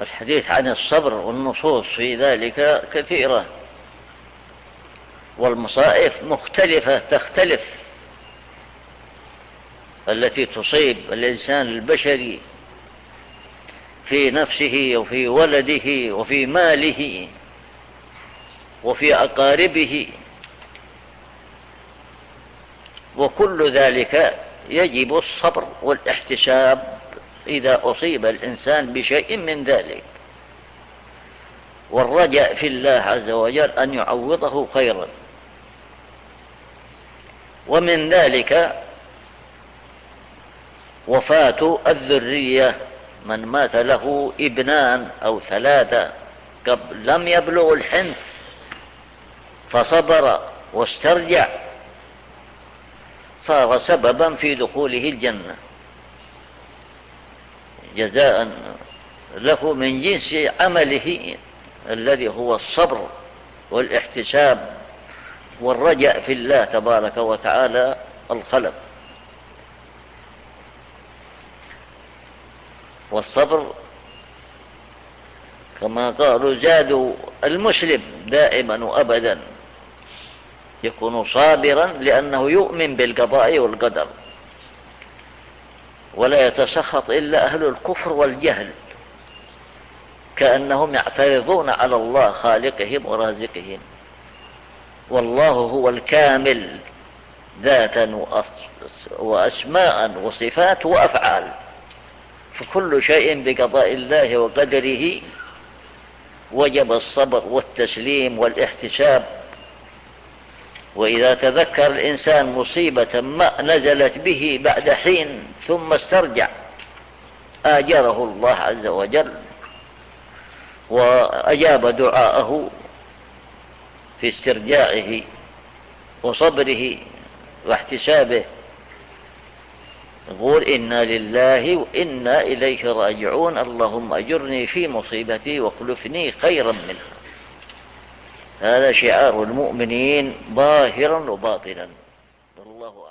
الحديث عن الصبر والنصوص في ذلك كثيرة، والمصائب مختلفة تختلف التي تصيب الإنسان البشري في نفسه وفي ولده وفي ماله وفي أقاربه، وكل ذلك يجب الصبر والاحتساب إذا أصيب الإنسان بشيء من ذلك، والرجاء في الله عز وجل أن يعوضه خيرا. ومن ذلك وفاة الذرية، من مات له ابنان أو ثلاثة لم يبلغ الحنث فصبر واسترجع، صار سببا في دخوله الجنة جزاء له من جنس عمله الذي هو الصبر والاحتساب والرجاء في الله تبارك وتعالى الخلق. والصبر كما قالوا زادوا المسلم دائما وأبدا يكون صابرا لأنه يؤمن بالقضاء والقدر، ولا يتسخط إلا أهل الكفر والجهل، كأنهم يعترضون على الله خالقهم ورازقهم، والله هو الكامل ذاتا وأسماء وصفات وأفعال، فكل شيء بقضاء الله وقدره وجب الصبر والتسليم والاحتساب. وإذا تذكر الإنسان مصيبة ما نزلت به بعد حين ثم استرجع آجره الله عز وجل وأجاب دعاءه في استرجاعه وصبره واحتسابه، يقول إنا لله وإنا إليه راجعون، اللهم أجرني في مصيبتي واخلفني خيرا منها. هذا شعار المؤمنين ظاهرا وباطنا. والله